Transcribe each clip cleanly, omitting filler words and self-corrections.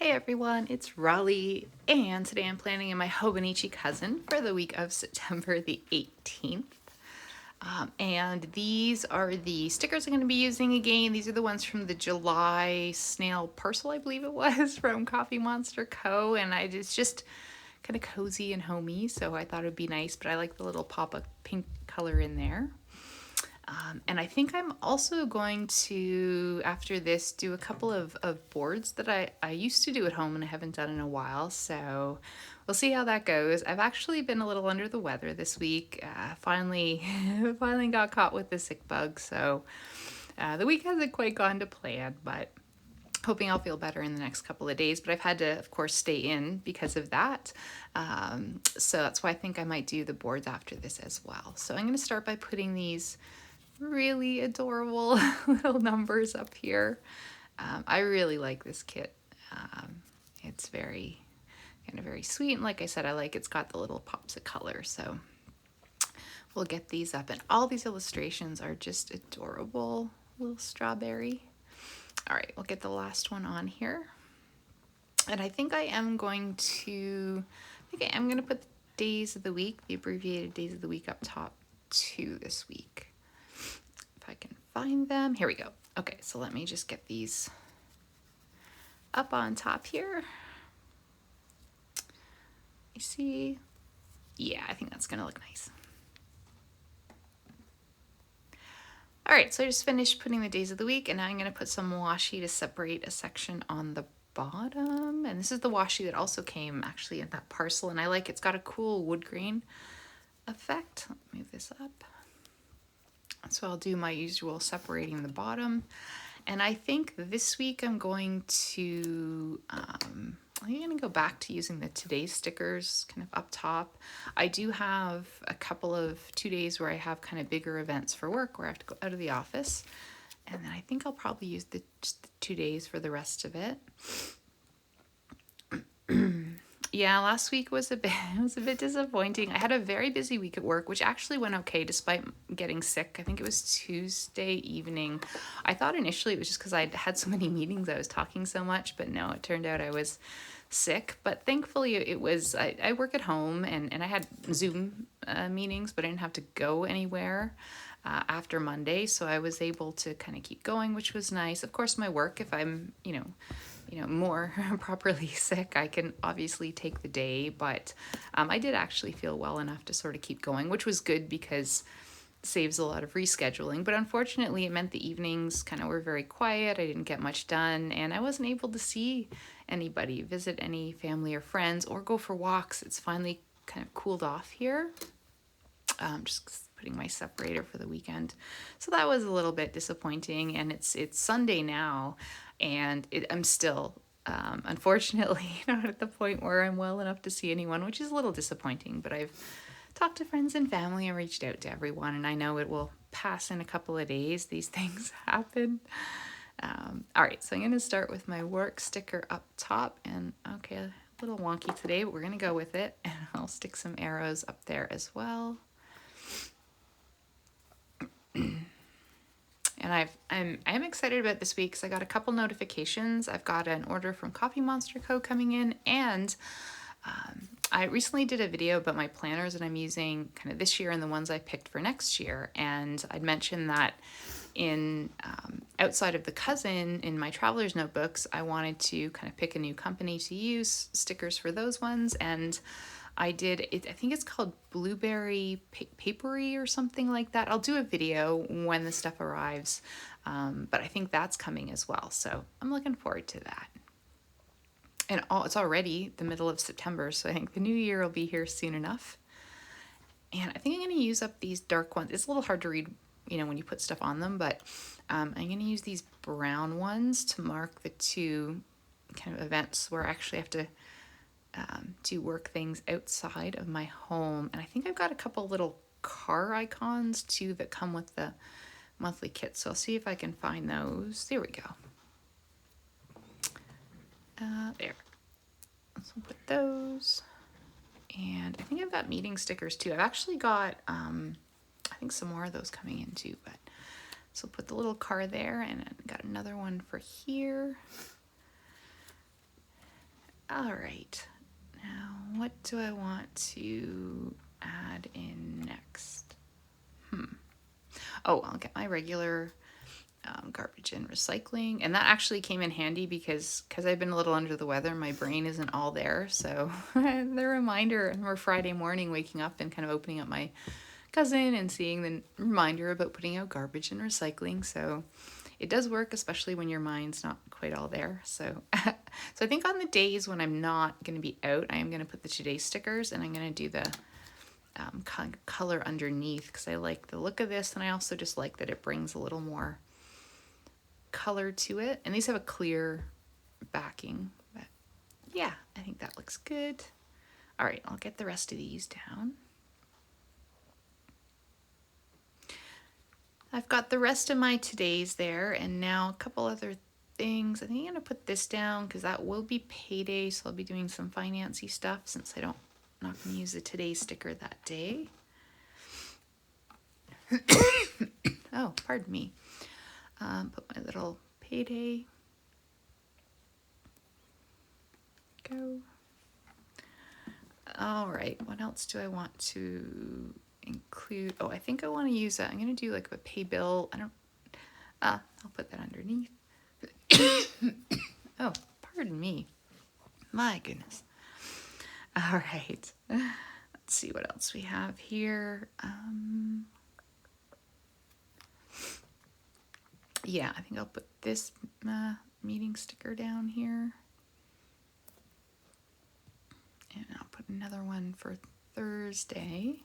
Hey everyone, it's Raleigh, and today I'm planning in my Hobonichi Cousin for the week of September the 18th. And these are the stickers I'm going to be using again. These are the ones from the July snail parcel, I believe it was, from Coffee Monsterz Co. And it's just kind of cozy and homey, so I thought it would be nice, but I like the little pop of pink color in there. And I think I'm also going to, after this, do a couple of boards that I used to do at home and I haven't done in a while. So we'll see how that goes. I've actually been a little under the weather this week. Finally got caught with the sick bug. So the week hasn't quite gone to plan, but hoping I'll feel better in the next couple of days. But I've had to, of course, stay in because of that. So that's why I think I might do the boards after this as well. So I'm going to start by putting these really adorable little numbers up here. I really like this kit. It's very sweet, and like I said, I like it's got the little pops of color. So we'll get these up, and all these illustrations are just adorable. Little strawberry. All right, we'll get the last one on here, and I think I am going to put the days of the week, the abbreviated days of the week, up top too this week. If I can find them. Here we go. Okay, so let me just get these up on top here. You see? Yeah, I think that's gonna look nice. All right, so I just finished putting the days of the week, and now I'm gonna put some washi to separate a section on the bottom. And this is the washi that also came actually in that parcel, and I like it's got a cool wood grain effect. Let me move this up. So I'll do my usual separating the bottom. And I think this week I'm going to go back to using the today's stickers kind of up top. I do have a couple of 2 days where I have kind of bigger events for work where I have to go out of the office. And then I think I'll probably use just the 2 days for the rest of it. Yeah, last week was a bit disappointing. I had a very busy week at work, which actually went okay despite getting sick. I think it was Tuesday evening. I thought initially it was just because I'd had so many meetings, I was talking so much, but no, it turned out I was sick. But thankfully it was, I work at home and I had Zoom meetings, but I didn't have to go anywhere after Monday, so I was able to kind of keep going, which was nice. Of course, my work, if I'm, more properly sick, I can obviously take the day, but I did actually feel well enough to sort of keep going, which was good because it saves a lot of rescheduling. But unfortunately, it meant the evenings kind of were very quiet. I didn't get much done, and I wasn't able to see anybody, visit any family or friends, or go for walks. It's finally kind of cooled off here. Just putting my separator for the weekend. So that was a little bit disappointing, and it's Sunday now, and I'm still, unfortunately, not at the point where I'm well enough to see anyone, which is a little disappointing, but I've talked to friends and family and reached out to everyone, and I know it will pass in a couple of days. These things happen. All right, so I'm going to start with my work sticker up top, and okay, a little wonky today, but we're going to go with it, and I'll stick some arrows up there as well. And I'm excited about this week because I got a couple notifications. I've got an order from Coffee Monsterz Co coming in, and I recently did a video about my planners that I'm using kind of this year and the ones I picked for next year. And I'd mentioned that in outside of the Cousin, in my traveler's notebooks, I wanted to kind of pick a new company to use stickers for those ones, and I did it. I think it's called Blueberry Papery or something like that. I'll do a video when the stuff arrives, but I think that's coming as well. So I'm looking forward to that. And it's already the middle of September, so I think the new year will be here soon enough. And I think I'm going to use up these dark ones. It's a little hard to read, when you put stuff on them, but I'm going to use these brown ones to mark the two kind of events where I actually have to do work things outside of my home. And I think I've got a couple little car icons too that come with the monthly kit. So I'll see if I can find those. There we go. There. So we'll put those. And I think I've got meeting stickers too. I've actually got, I think some more of those coming in too. But so put the little car there, and I've got another one for here. All right, now what do I want to add in next? Oh, I'll get my regular garbage and recycling, and that actually came in handy because I've been a little under the weather. My brain isn't all there, so the reminder, and we're Friday morning waking up and kind of opening up my cousin and seeing the reminder about putting out garbage and recycling. So it does work, especially when your mind's not quite all there. So so I think on the days when I'm not going to be out, I am going to put the today stickers, and I'm going to do the color underneath because I like the look of this, and I also just like that it brings a little more color to it. And these have a clear backing, but yeah, I think that looks good. All right, I'll get the rest of these down. I've got the rest of my todays there, and now a couple other things. I think I'm gonna put this down because that will be payday, so I'll be doing some financy stuff since I'm not gonna use the today sticker that day. Oh, pardon me. Put my little payday. Go. All right, what else do I want to include? Oh, I think I want to use that. I'm going to do like a pay bill. I'll put that underneath. Oh, pardon me. My goodness. All right. Let's see what else we have here. Yeah, I think I'll put this meeting sticker down here. And I'll put another one for Thursday.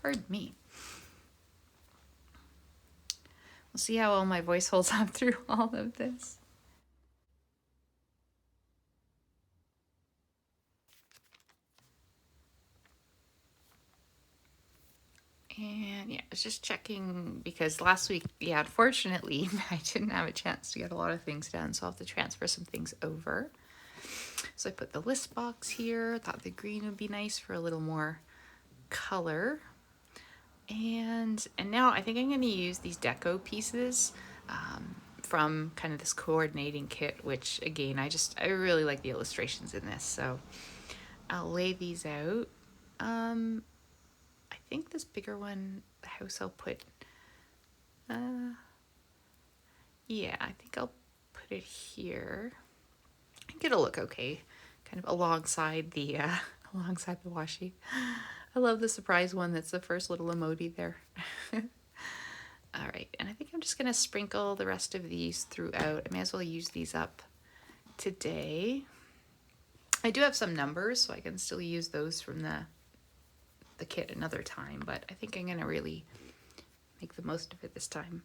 Pardon me. We'll see how well my voice holds up through all of this. And yeah, I was just checking because last week, yeah, unfortunately, I didn't have a chance to get a lot of things done, so I'll have to transfer some things over. So I put the list box here. Thought the green would be nice for a little more color. And now I think I'm going to use these deco pieces from kind of this coordinating kit, which again, I really like the illustrations in this. So I'll lay these out. I think this bigger one, the house, I'll put, yeah, I think I'll put it here. I think it'll look okay, kind of alongside the washi. I love the surprise one. That's the first little emoji there. All right, and I think I'm just gonna sprinkle the rest of these throughout. I may as well use these up today. I do have some numbers, so I can still use those from the kit another time, but I think I'm gonna really make the most of it this time.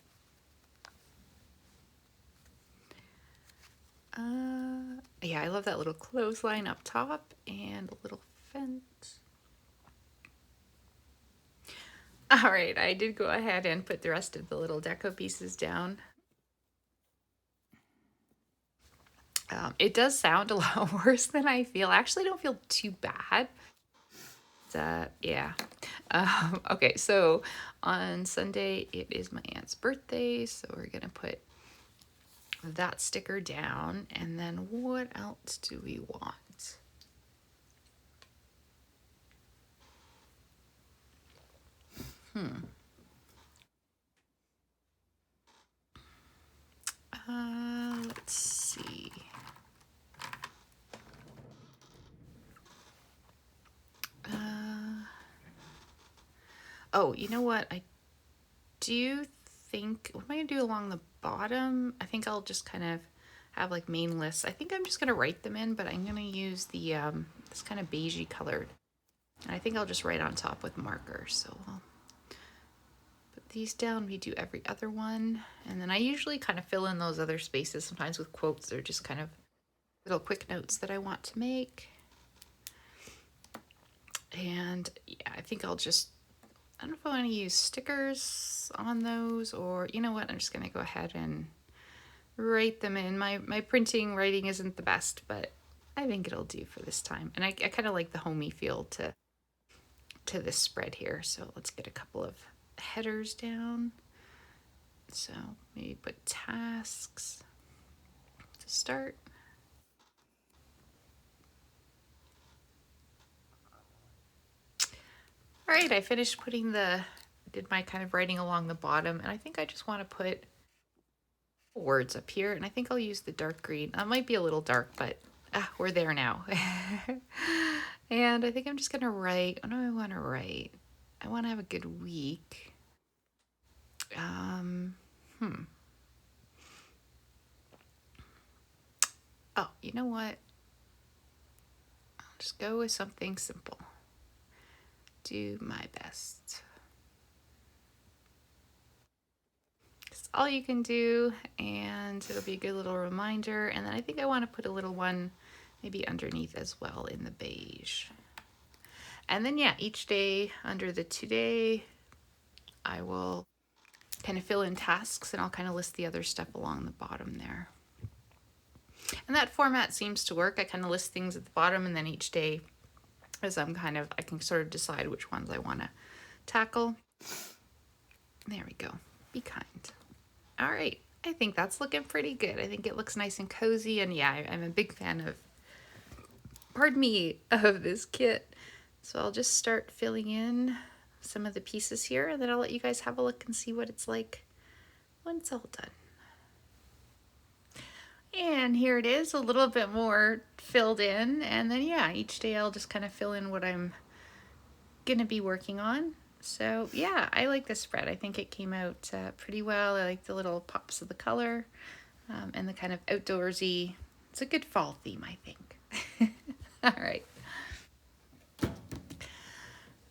Yeah, I love that little clothesline up top and a little fence. All right, I did go ahead and put the rest of the little deco pieces down. It does sound a lot worse than I feel. I actually don't feel too bad. Yeah. Okay, so on Sunday, it is my aunt's birthday, so we're gonna put that sticker down. And then what else do we want? Let's see. Oh, you know what? I do think, what am I gonna do along the bottom? I think I'll just kind of have like main lists. I think I'm just gonna write them in, but I'm gonna use the this kind of beigey colored. And I think I'll just write on top with marker. So I'll put these down. We do every other one. And then I usually kind of fill in those other spaces, sometimes with quotes or just kind of little quick notes that I want to make. And yeah, I think I'll just, I don't know if I want to use stickers on those, or you know what, I'm just going to go ahead and write them in. My printing writing isn't the best, but I think it'll do for this time. And I kind of like the homey feel to this spread here. So let's get a couple of headers down. So maybe put tasks to start. All right, I finished did my kind of writing along the bottom, and I think I just want to put words up here, and I think I'll use the dark green. That might be a little dark, but we're there now. And I think I'm just gonna write. What do I want to write? I want to have a good week. Oh, you know what? I'll just go with something simple. Do my best. It's all you can do, and it'll be a good little reminder. And then I think I want to put a little one maybe underneath as well in the beige. And then yeah, each day under the today, I will kind of fill in tasks, and I'll kind of list the other stuff along the bottom there. And that format seems to work. I kind of list things at the bottom, and then each day as I can sort of decide which ones I want to tackle. There we go. Be kind. All right. I think that's looking pretty good. I think it looks nice and cozy, and yeah, I'm a big fan of, of this kit. So I'll just start filling in some of the pieces here, and then I'll let you guys have a look and see what it's like when it's all done. And here it is, a little bit more filled in, and then yeah, each day I'll just kind of fill in what I'm gonna be working on. So yeah, I like this spread. I think it came out pretty well. I like the little pops of the color and the kind of outdoorsy. It's a good fall theme, I think. All right.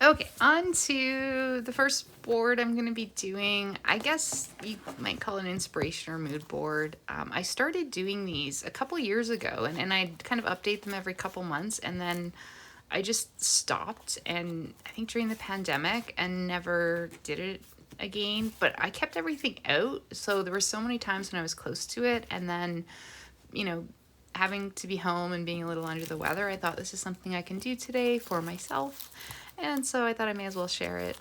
Okay, on to the first board I'm going to be doing. I guess you might call it an inspiration or mood board. I started doing these a couple years ago, and I kind of update them every couple months, and then I just stopped, and I think during the pandemic, and never did it again. But I kept everything out, so there were so many times when I was close to it, and then, you know, having to be home and being a little under the weather, I thought this is something I can do today for myself. And so I thought I may as well share it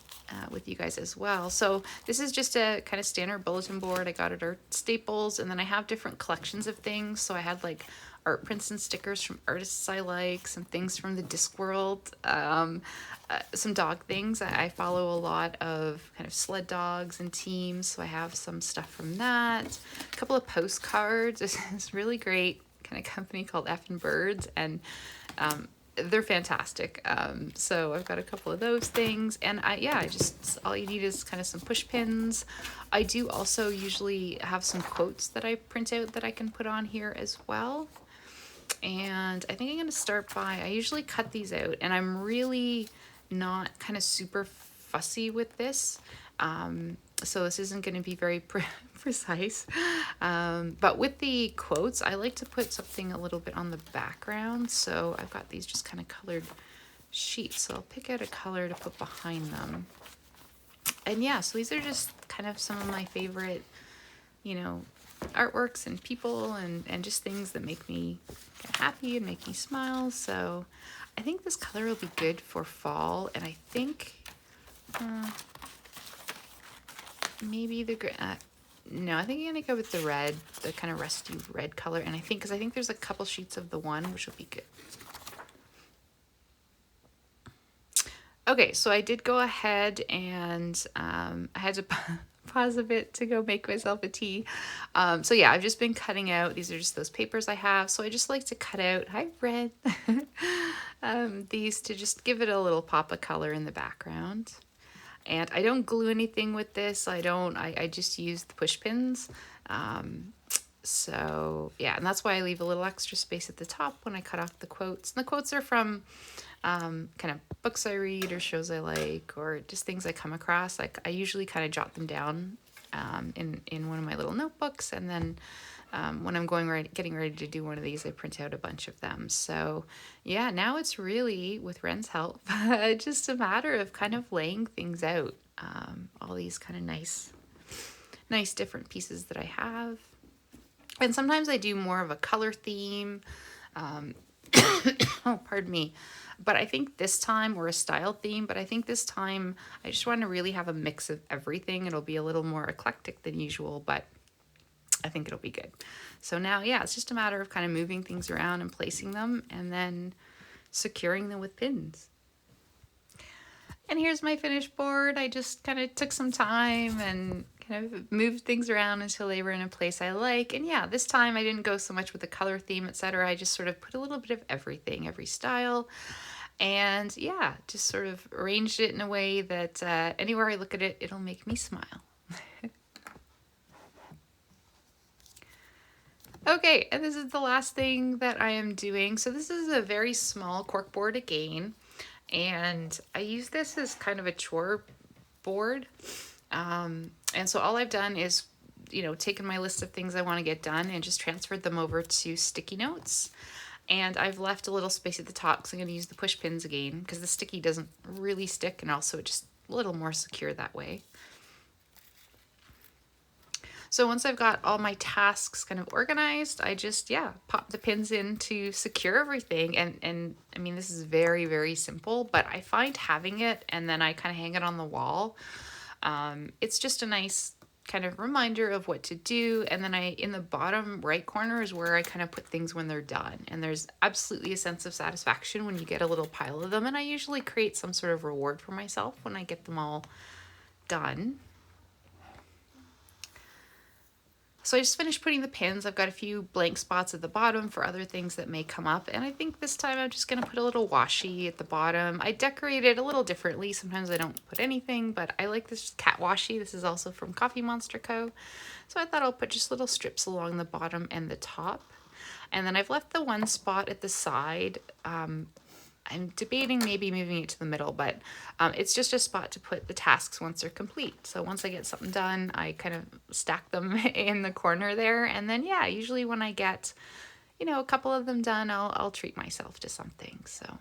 with you guys as well. So this is just a kind of standard bulletin board. I got it at Staples, and then I have different collections of things. So I had like art prints and stickers from artists I like, some things from the Discworld, some dog things. I follow a lot of kind of sled dogs and teams, so I have some stuff from that. A couple of postcards. It's really great kind of company called Effin' Birds, and they're fantastic. So I've got a couple of those things, and I just, all you need is kind of some push pins. I do also usually have some quotes that I print out that I can put on here as well. And I think I'm going to start by, I usually cut these out, and I'm really not kind of super fussy with this. So this isn't going to be very precise. But with the quotes, I like to put something a little bit on the background. So I've got these just kind of colored sheets. So I'll pick out a color to put behind them. And yeah, so these are just kind of some of my favorite, you know, artworks and people and just things that make me get happy and make me smile. So I think this color will be good for fall. And I think maybe the no, I think I'm gonna go with the red, the kind of rusty red color. And I think, because I think there's a couple sheets of the one, which will be good. Okay, so I did go ahead and I had to pause a bit to go make myself a tea. So yeah, I've just been cutting out, these are just those papers I have. So I just like to cut out, hi Red, these to just give it a little pop of color in the background. And I don't glue anything with this. I just use the push pins. So yeah, and that's why I leave a little extra space at the top when I cut off the quotes. And the quotes are from kind of books I read or shows I like, or just things I come across. Like I usually kind of jot them down in one of my little notebooks, and then when I'm getting ready to do one of these, I print out a bunch of them. So yeah, now it's really, with Ren's help, just a matter of kind of laying things out. All these kind of nice different pieces that I have. And sometimes I do more of a color theme. Oh, pardon me. But I think this time, or a style theme, but I think this time I just want to really have a mix of everything. It'll be a little more eclectic than usual, but I think it'll be good. So now, yeah, it's just a matter of kind of moving things around and placing them, and then securing them with pins. And here's my finished board. I just kind of took some time and kind of moved things around until they were in a place I like. And yeah, this time I didn't go so much with the color theme, etc. I just sort of put a little bit of everything, every style. And yeah, just sort of arranged it in a way that anywhere I look at it, it'll make me smile. Okay, and this is the last thing that I am doing. So this is a very small cork board again. And I use this as kind of a chore board. And so all I've done is, taken my list of things I want to get done and just transferred them over to sticky notes. And I've left a little space at the top because I'm going to use the push pins again because the sticky doesn't really stick, and also it's just a little more secure that way. So once I've got all my tasks kind of organized, I just, pop the pins in to secure everything. And I mean, this is very, very simple, but I find having it and then I kind of hang it on the wall. It's just a nice kind of reminder of what to do. And then in the bottom right corner is where I kind of put things when they're done. And there's absolutely a sense of satisfaction when you get a little pile of them. And I usually create some sort of reward for myself when I get them all done. So I just finished putting the pins. I've got a few blank spots at the bottom for other things that may come up. And I think this time I'm just going to put a little washi at the bottom. I decorate it a little differently. Sometimes I don't put anything, but I like this cat washi. This is also from Coffee Monsterz Co. So I thought I'll put just little strips along the bottom and the top. And then I've left the one spot at the side. I'm debating maybe moving it to the middle, but it's just a spot to put the tasks once they're complete. So once I get something done, I kind of stack them in the corner there. And then, yeah, usually when I get, a couple of them done, I'll treat myself to something. So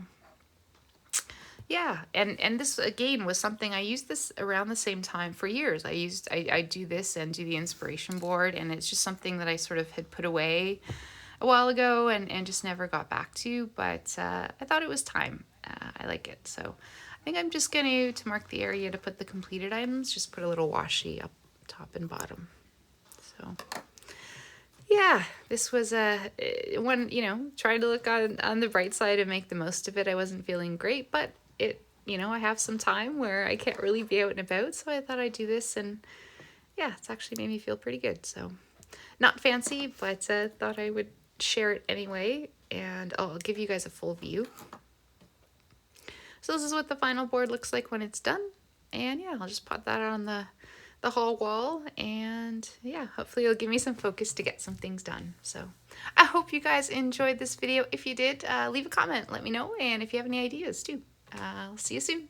yeah, and this again was something I used this around the same time for years. I do this and do the inspiration board, and it's just something that I sort of had put away a while ago and just never got back to, but I thought it was time. I like it. So I think I'm just going to mark the area to put the completed items, just put a little washi up top and bottom. So yeah, this was one, trying to look on the bright side and make the most of it. I wasn't feeling great, but I have some time where I can't really be out and about, so I thought I'd do this, and yeah, it's actually made me feel pretty good. So not fancy, but thought I would share it anyway, and I'll give you guys a full view. So this is what the final board looks like when it's done, and yeah, I'll just put that on the hall wall, and yeah, hopefully it'll give me some focus to get some things done. So I hope you guys enjoyed this video. If you did, leave a comment, let me know, and if you have any ideas too. I'll see you soon.